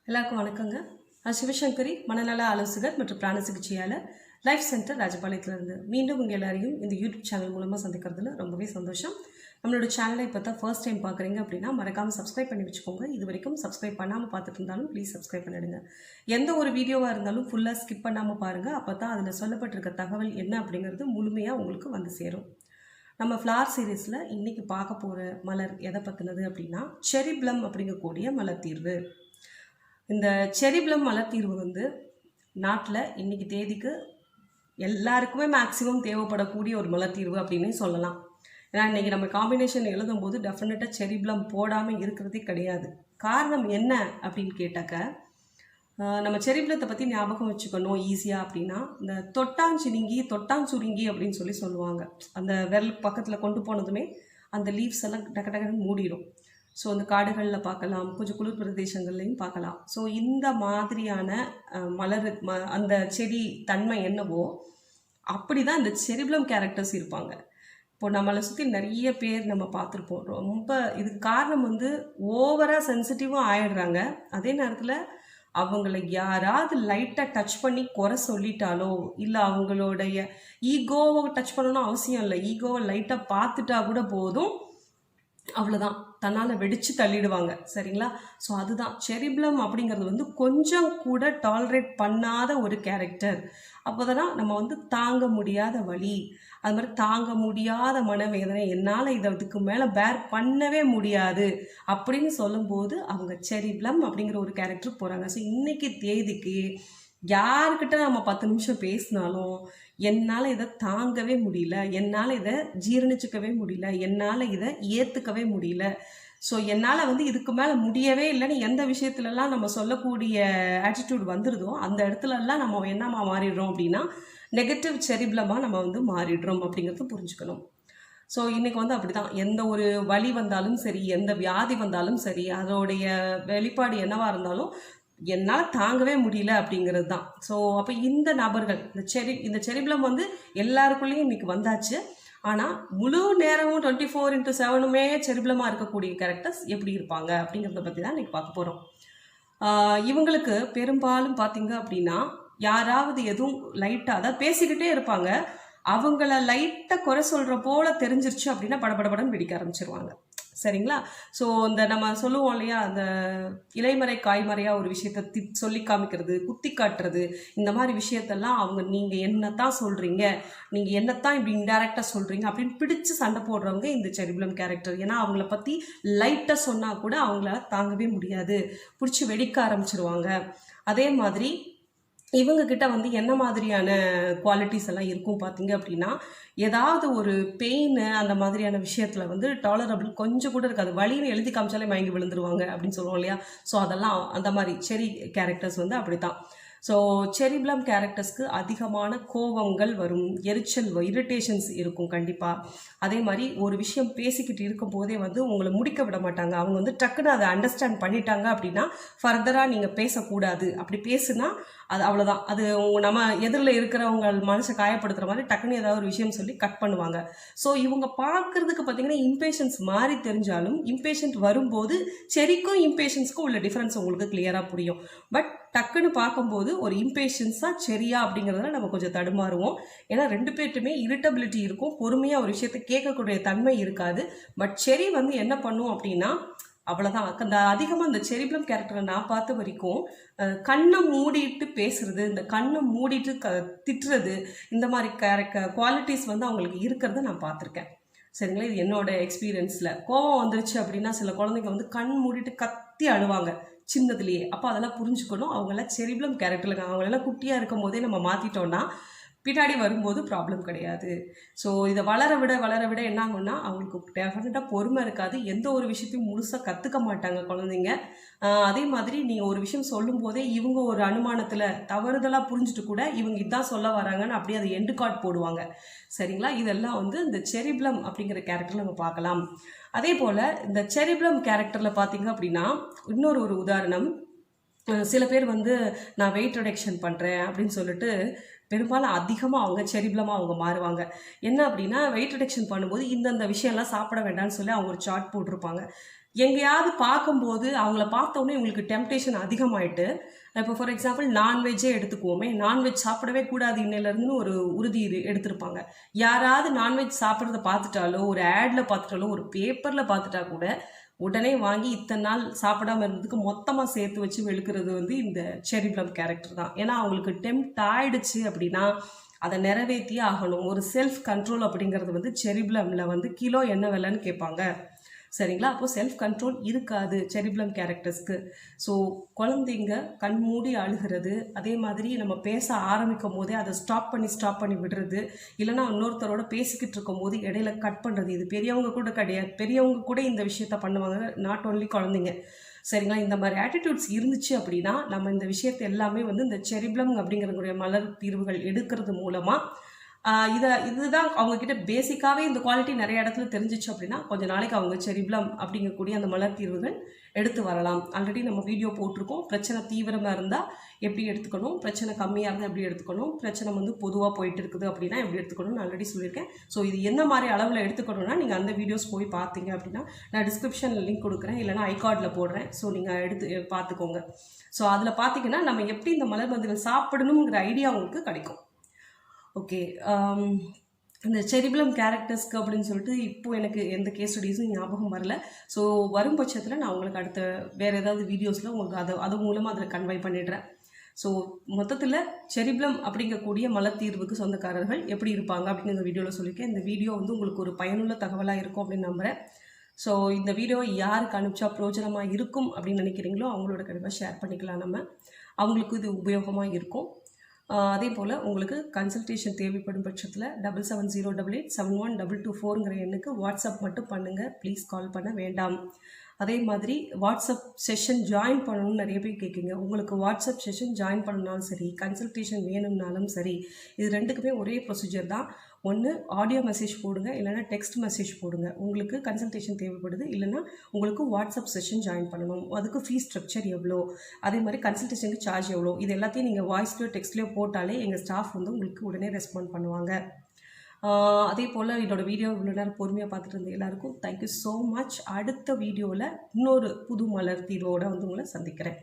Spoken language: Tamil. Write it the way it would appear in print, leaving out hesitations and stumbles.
எல்லாருக்கும் வணக்கங்க. நான் சிவசங்கரி, மனநல ஆலோசகர் மற்றும் பிராண சிகிச்சையாளர், லைஃப் சென்டர் ராஜபாளையத்திலிருந்து. மீண்டும் உங்கள் எல்லாரையும் இந்த யூடியூப் சேனல் மூலமாக சந்திக்கிறதுல ரொம்பவே சந்தோஷம். நம்மளோட சேனலை இப்போ தான் ஃபர்ஸ்ட் டைம் பார்க்குறீங்க அப்படின்னா மறக்காமல் சப்ஸ்கிரைப் பண்ணி வச்சுக்கோங்க. இது வரைக்கும் சப்ஸ்கிரைப் பண்ணாமல் பார்த்துட்டு இருந்தாலும் ப்ளீஸ் சப்ஸ்கிரைப் பண்ணிடுங்க. எந்த ஒரு வீடியோவாக இருந்தாலும் ஃபுல்லாக ஸ்கிப் பண்ணாமல் பாருங்கள். அப்போ தான் அதில் சொல்லப்பட்டிருக்க தகவல் என்ன அப்படிங்கிறது முழுமையாக உங்களுக்கு வந்து சேரும். நம்ம ஃப்ளார் சீரீஸில் இன்றைக்கி பார்க்க போகிற மலர் எதை பற்றினது அப்படின்னா செரி ப்ளம் அப்படிங்கக்கூடிய மலர் தீர்வு. இந்த செரி ப்ளம் மலர் தீர்வு வந்து நாட்டில் இன்றைக்கி தேதிக்கு எல்லாருக்குமே மேக்ஸிமம் தேவைப்படக்கூடிய ஒரு மலர் தீர்வு அப்படின்னு சொல்லலாம். ஏன்னா இன்றைக்கி நம்ம காம்பினேஷன் எழுதும்போது டெஃபினட்டாக செரி ப்ளம் போடாமல் இருக்கிறதே கிடையாது. காரணம் என்ன அப்படின்னு கேட்டாக்க, நம்ம செரி ப்ளத்தை பற்றி ஞாபகம் வச்சுக்கணும் ஈஸியாக அப்படின்னா, இந்த தொட்டாஞ்சுருங்கி அப்படின்னு சொல்லுவாங்க. அந்த விரல் பக்கத்தில் கொண்டு போனதுமே அந்த லீவ்ஸ் எல்லாம் டக்கு டக்குன்னு மூடிடும். ஸோ அந்த காடுகளில் பார்க்கலாம், கொஞ்சம் குளிர் பிரதேசங்கள்லையும் பார்க்கலாம். ஸோ இந்த மாதிரியான அந்த செடி தன்மை என்னவோ அப்படி தான் இந்த செரி ப்ளம் கேரக்டர்ஸ் இருப்பாங்க. இப்போ நம்மளை சுற்றி நிறைய பேர் நம்ம பார்த்துருப்போம். ரொம்ப இதுக்கு காரணம் வந்து ஓவராக சென்சிட்டிவாக ஆயிடுறாங்க. அதே நேரத்தில் அவங்கள யாராவது லைட்டாக டச் பண்ணி குறை சொல்லிட்டாலோ, இல்லை அவங்களுடைய ஈகோவை டச் பண்ணணும்னு அவசியம் இல்லை, ஈகோவை லைட்டாக பார்த்துட்டா கூட போதும், அவ்வளோதான், தன்னால் வெடித்து தள்ளிடுவாங்க. சரிங்களா? ஸோ அதுதான் செரி ப்ளம் அப்படிங்கிறது வந்து கொஞ்சம் கூட டாலரேட் பண்ணாத ஒரு கேரக்டர். அப்போ தான் நம்ம வந்து தாங்க முடியாத வலி, அது மாதிரி தாங்க முடியாத மனவேதனை, என்னால் இதை இதுக்கு மேலே பேர் பண்ணவே முடியாது அப்படின்னு சொல்லும்போது அவங்க செரி ப்ளம் அப்படிங்கிற ஒரு கேரக்டர் போகிறாங்க. ஸோ இன்றைக்கி தேதிக்கு யாருக்கிட்ட நம்ம 10 நிமிஷம் பேசினாலும் என்னால் இதை தாங்கவே முடியல, என்னால் இதை ஜீரணிச்சிக்கவே முடியல, என்னால் இதை ஏற்றுக்கவே முடியல, ஸோ என்னால் வந்து இதுக்கு மேலே முடியவே இல்லைன்னு எந்த விஷயத்துலலாம் நம்ம சொல்லக்கூடிய ஆட்டிடியூட் வந்துடுதோ அந்த இடத்துலலாம் நம்ம என்னமா மாறிடுறோம் அப்படின்னா நெகட்டிவ் செரி ப்ளமாக நம்ம வந்து மாறிடுறோம் அப்படிங்கிறது புரிஞ்சுக்கணும். ஸோ இன்றைக்கி வந்து அப்படி தான், எந்த ஒரு வலி வந்தாலும் சரி, எந்த வியாதி வந்தாலும் சரி, அதோடைய வெளிப்பாடு என்னவாக இருந்தாலும் என்னால் தாங்கவே முடியல அப்படிங்கிறது தான். ஸோ அப்போ இந்த நபர்கள் இந்த செரி ப்ளம் வந்து எல்லாருக்குள்ளேயும் இன்றைக்கி வந்தாச்சு. ஆனால் முழு நேரமும் 24/7 செரி ப்ளமாக இருக்கக்கூடிய கேரக்டர்ஸ் எப்படி இருப்பாங்க அப்படிங்கிறத பற்றி தான் இன்றைக்கி பார்க்க போகிறோம். இவங்களுக்கு பெரும்பாலும் பார்த்தீங்க அப்படின்னா யாராவது எதுவும் லைட்டாக அதாவது பேசிக்கிட்டே இருப்பாங்க, அவங்கள லைட்டாக குறை சொல்கிற போல தெரிஞ்சிருச்சு அப்படின்னா படபடபடன்னு வெடிக்க ஆரம்பிச்சிருவாங்க. சரிங்களா? ஸோ இந்த நம்ம சொல்லுவோம் இல்லையா, அந்த இலைமறை காய்மறையாக ஒரு விஷயத்தை சொல்லி காமிக்கிறது, குத்தி காட்டுறது, இந்த மாதிரி விஷயத்தெல்லாம் அவங்க நீங்கள் என்னத்தான் சொல்கிறீங்க, நீங்கள் என்னத்தான் இப்படி இன்டைரக்டாக சொல்கிறீங்க அப்படின்னு பிடிச்சு சண்டை போடுறவங்க இந்த செரி ப்ளம் கேரக்டர். ஏன்னா அவங்கள பற்றி லைட்டாக சொன்னால் கூட அவங்களால தாங்கவே முடியாது, பிடிச்சி வெடிக்க ஆரம்பிச்சிருவாங்க. அதே மாதிரி இவங்கக்கிட்ட வந்து என்ன மாதிரியான குவாலிட்டிஸ் எல்லாம் இருக்கும் பார்த்தீங்க அப்படின்னா, ஏதாவது ஒரு பெயின் அந்த மாதிரியான விஷயத்தில் வந்து டாலரபிள் கொஞ்சம் கூட இருக்காது. வலின்னு எழுதி காமிச்சாலே மயங்கி விழுந்துருவாங்க அப்படின்னு சொல்லுவோம் இல்லையா. ஸோ அதெல்லாம் அந்த மாதிரி செரி கேரக்டர்ஸ் வந்து அப்படி தான். ஸோ செரி ப்ளம் கேரக்டர்ஸ்க்கு அதிகமான கோபங்கள் வரும், இரிட்டேஷன்ஸ் இருக்கும் கண்டிப்பாக. அதே மாதிரி ஒரு விஷயம் பேசிக்கிட்டு இருக்கும் போதே வந்து உங்களை முடிக்க விட மாட்டாங்க. அவங்க வந்து டக்குன்னு அதை அண்டர்ஸ்டாண்ட் பண்ணிட்டாங்க அப்படின்னா ஃபர்தராக நீங்கள் பேசக்கூடாது, அப்படி பேசுனா அது அவ்வளோதான், அது நம்ம எதிரில் இருக்கிறவங்க மனசை காயப்படுத்துகிற மாதிரி டக்குன்னு ஏதாவது ஒரு விஷயம் சொல்லி கட் பண்ணுவாங்க. ஸோ இவங்க பார்க்குறதுக்கு பார்த்தீங்கன்னா இம்பேஷன்ஸ் மாதிரி தெரிஞ்சாலும் இம்பேஷன்ட் வரும்போது செரிக்கும் இம்பேஷன்ஸ்க்கும் உள்ள டிஃப்ரென்ஸ் உங்களுக்கு கிளியராக புரியும். பட் டக்குன்னு பார்க்கும்போது ஒரு இம்பேஷன்ஸாக செரியா அப்படிங்கிறதுல நம்ம கொஞ்சம் தடுமாறுவோம். ஏன்னா 2 பேர்ட்டுமே இரிட்டபிலிட்டி இருக்கும், பொறுமையாக ஒரு விஷயத்தை கேட்கக்கூடிய தன்மை இருக்காது. பட் செரி வந்து என்ன பண்ணும் அப்படின்னா அவ்வளோதான். அந்த அதிகமாக இந்த செரி ப்ளம் கேரக்டரை நான் பார்த்த வரைக்கும் கண்ணை மூடிட்டு பேசுறது, இந்த கண்ணை மூடிட்டு திட்டுறது, இந்த மாதிரி குவாலிட்டிஸ் வந்து அவங்களுக்கு இருக்கிறத நான் பார்த்துருக்கேன். சரிங்களா? இது என்னோட எக்ஸ்பீரியன்ஸில். கோவம் வந்துருச்சு அப்படின்னா சில குழந்தைங்க வந்து கண் மூடிட்டு கத்தி அழுவாங்க சின்னதுலேயே. அப்போ அதெல்லாம் புரிஞ்சுக்கணும், அவங்களாம் செரி ப்ளம் கேரக்டரில் அவங்களெல்லாம் குட்டியாக இருக்கும் போதே நம்ம மாற்றிட்டோன்னா பின்னாடி வரும்போது ப்ராப்ளம் கிடையாது. ஸோ இதை வளர விட என்ன ஆகும்னா அவங்களுக்கு டெஃபினட்டாக பொறுமை இருக்காது, எந்த ஒரு விஷயத்தையும் முழுசாக கற்றுக்க மாட்டாங்க குழந்தைங்க. அதே மாதிரி நீங்கள் ஒரு விஷயம் சொல்லும் போதே இவங்க ஒரு அனுமானத்தில் தவறுதலாக புரிஞ்சுட்டு கூட இவங்க இதான் சொல்ல வராங்கன்னு அப்படியே அதை எண்டு கார்ட் போடுவாங்க. சரிங்களா? இதெல்லாம் வந்து இந்த செரி ப்ளம் அப்படிங்கிற கேரக்டர் நம்ம பார்க்கலாம். அதே போல் இந்த செரி ப்ளம் கேரக்டரில் பார்த்தீங்க அப்படின்னா இன்னொரு உதாரணம், சில பேர் வந்து நான் வெயிட் ரிடக்ஷன் பண்ணுறேன் அப்படின்னு சொல்லிட்டு பெரும்பாலும் அதிகமாக அவங்க செரி ப்ளமாக அவங்க மாறுவாங்க. என்ன அப்படின்னா வெயிட் ரிடக்ஷன் பண்ணும்போது இந்தந்த விஷயம்லாம் சாப்பிட வேண்டாம்னு சொல்லி அவங்க ஒரு சார்ட் போட்டிருப்பாங்க. எங்கேயாவது பார்க்கும்போது அவங்கள பார்த்தோன்னே உங்களுக்கு டெம்டேஷன் அதிகமாயிட்டு, இப்போ ஃபார் எக்ஸாம்பிள் நான்வெஜ்ஜே எடுத்துக்குவோமே, நான்வெஜ் சாப்பிடவே கூடாது இன்னையிலேருந்துன்னு ஒரு உறுதி எடுத்திருப்பாங்க. யாராவது நான்வெஜ் சாப்பிட்றத பார்த்துட்டாலோ, ஒரு ஆட்ல பார்த்துட்டாலோ, ஒரு பேப்பரில் பார்த்துட்டா கூட உடனே வாங்கி இத்தனை நாள் சாப்பிடாம இருந்ததுக்கு மொத்தமாக சேர்த்து வச்சு வெளுக்கிறது வந்து இந்த செர்ரி ப்ளம் கேரக்டர் தான். ஏன்னா அவங்களுக்கு டெம்ப்ட் ஆயிடுச்சு அப்படின்னா அதை நிறைவேற்றியே ஆகணும். ஒரு செல்ஃப் கண்ட்ரோல் அப்படிங்கிறது வந்து செர்ரி ப்ளம்ல வந்து கிலோ என்ன விலைன்னு கேட்பாங்க. சரிங்களா? அப்போது செல்ஃப் கண்ட்ரோல் இருக்காது செர்ரி ப்ளம் கேரக்டர்ஸ்க்கு. ஸோ குழந்தைங்க கண் மூடி அழுகிறது, அதே மாதிரி நம்ம பேச ஆரம்பிக்கும் போதே அதை ஸ்டாப் பண்ணி விடுறது, இல்லைனா இன்னொருத்தரோட பேசிக்கிட்டு இருக்கும் போது இடையில கட் பண்ணுறது. இது பெரியவங்க கூட கிடையாது, பெரியவங்க கூட இந்த விஷயத்த பண்ணுவாங்க, நாட் ஓன்லி குழந்தைங்க. சரிங்களா? இந்த மாதிரி ஆட்டிடியூட்ஸ் இருந்துச்சு அப்படின்னா நம்ம இந்த விஷயத்தை எல்லாமே வந்து இந்த செர்ரி ப்ளம் அப்படிங்கிறக்கூடிய மலர் தீர்வுகள் எடுக்கிறது மூலமாக இதுதான் அவங்கக்கிட்ட பேசிக்காகவே இந்த குவாலிட்டி நிறைய இடத்துல தெரிஞ்சிச்சு அப்படின்னா கொஞ்ச நாளைக்கு அவங்க செர்ரி ப்ளம் அப்படிங்கக்கூடிய அந்த மலர் தீர்வுகள் எடுத்து வரலாம். ஆல்ரெடி நம்ம வீடியோ போட்டிருக்கோம். பிரச்சனை தீவிரமாக இருந்தால் எப்படி எடுத்துக்கணும், பிரச்சனை கம்மியாக இருந்தால் எப்படி எடுத்துக்கணும், பிரச்சனை வந்து பொதுவாக போயிட்டு இருக்குது அப்படின்னா எப்படி எடுத்துக்கணும்னு ஆல்ரெடி சொல்லியிருக்கேன். ஸோ இது என்ன மாதிரி அளவில் எடுத்துக்கணும்னா நீங்கள் அந்த வீடியோஸ் போய் பார்த்தீங்க அப்படின்னா நான் டிஸ்கிரிப்ஷனில் லிங்க் கொடுக்குறேன், இல்லைனா ஐகார்டில் போடுறேன். ஸோ நீங்கள் எடுத்து பார்த்துக்கோங்க. ஸோ அதில் பார்த்தீங்கன்னா நம்ம எப்படி இந்த மலர் மருந்துகள் சாப்பிடணுங்கிற ஐடியா உங்களுக்கு கிடைக்கும். ஓகே, இந்த செர்ரி ப்ளம் கேரக்டர்ஸ்க்கு அப்படின்னு சொல்லிட்டு இப்போது எனக்கு எந்த கேஸ் ஸ்டடீஸும் ஞாபகம் வரல. ஸோ வரும் பட்சத்தில் நான் உங்களுக்கு அடுத்த வேறு ஏதாவது வீடியோஸில் உங்களுக்கு அது மூலமாக அதில் கன்வே பண்ணிடுறேன். ஸோ மொத்தத்தில் செர்ரி ப்ளம் அப்படிங்கக்கூடிய மலர் தீர்வுக்கு சொந்தக்காரர்கள் எப்படி இருப்பாங்க அப்படின்னு இந்த வீடியோவில் சொல்லியிருக்கேன். இந்த வீடியோ வந்து உங்களுக்கு ஒரு பயனுள்ள தகவலாக இருக்கும் அப்படின்னு நம்புகிறேன். ஸோ இந்த வீடியோ யாருக்கு அனுப்பிச்சா பிரயோஜனமாக இருக்கும் அப்படின்னு நினைக்கிறீங்களோ அவங்களோட கண்டிப்பாக ஷேர் பண்ணிக்கலாம். நம்ம அவங்களுக்கு இது உபயோகமாக இருக்கும். அதே போல் உங்களுக்கு கன்சல்டேஷன் தேவைப்படும் பட்சத்தில் 7708871224ங்கிற எண்ணுக்கு வாட்ஸ்அப் மட்டும் பண்ணுங்கள், ப்ளீஸ் கால் பண்ண வேண்டாம். அதே மாதிரி வாட்ஸ்அப் செஷன் ஜாயின் பண்ணணும்னு நிறைய பேர் கேட்குங்க. உங்களுக்கு வாட்ஸ்அப் செஷன் ஜாயின் பண்ணணும்னாலும் சரி, கன்சல்டேஷன் வேணும்னாலும் சரி, இது ரெண்டுக்குமே ஒரே ப்ரொசீஜர் தான். ஒன்று ஆடியோ மெசேஜ் போடுங்க, இல்லைனா டெக்ஸ்ட் மெசேஜ் போடுங்க. உங்களுக்கு கன்சல்டேஷன் தேவைப்படுது, இல்லைனா உங்களுக்கு வாட்ஸ்அப் செஷன் ஜாயின் பண்ணணும், அதுக்கு ஃபீஸ் ஸ்ட்ரக்சர் எவ்வளோ, அதே மாதிரி கன்சல்டேஷனுக்கு சார்ஜ் எவ்வளோ, இது எல்லாத்தையும் நீங்கள் வாய்ஸ்லையோ டெக்ஸ்ட்லையோ போட்டாலே எங்கள் ஸ்டாஃப் வந்து உங்களுக்கு உடனே ரெஸ்பாண்ட் பண்ணுவாங்க. அதே போல் என்னோடய வீடியோ இவ்வளோ நேரம் பொறுமையாக பார்த்துட்டு இருந்த எல்லாருக்கும் தேங்க்யூ ஸோ மச். அடுத்த வீடியோவில் இன்னொரு புது மலர் தீர்வோடு வந்து உங்களை சந்திக்கிறேன்.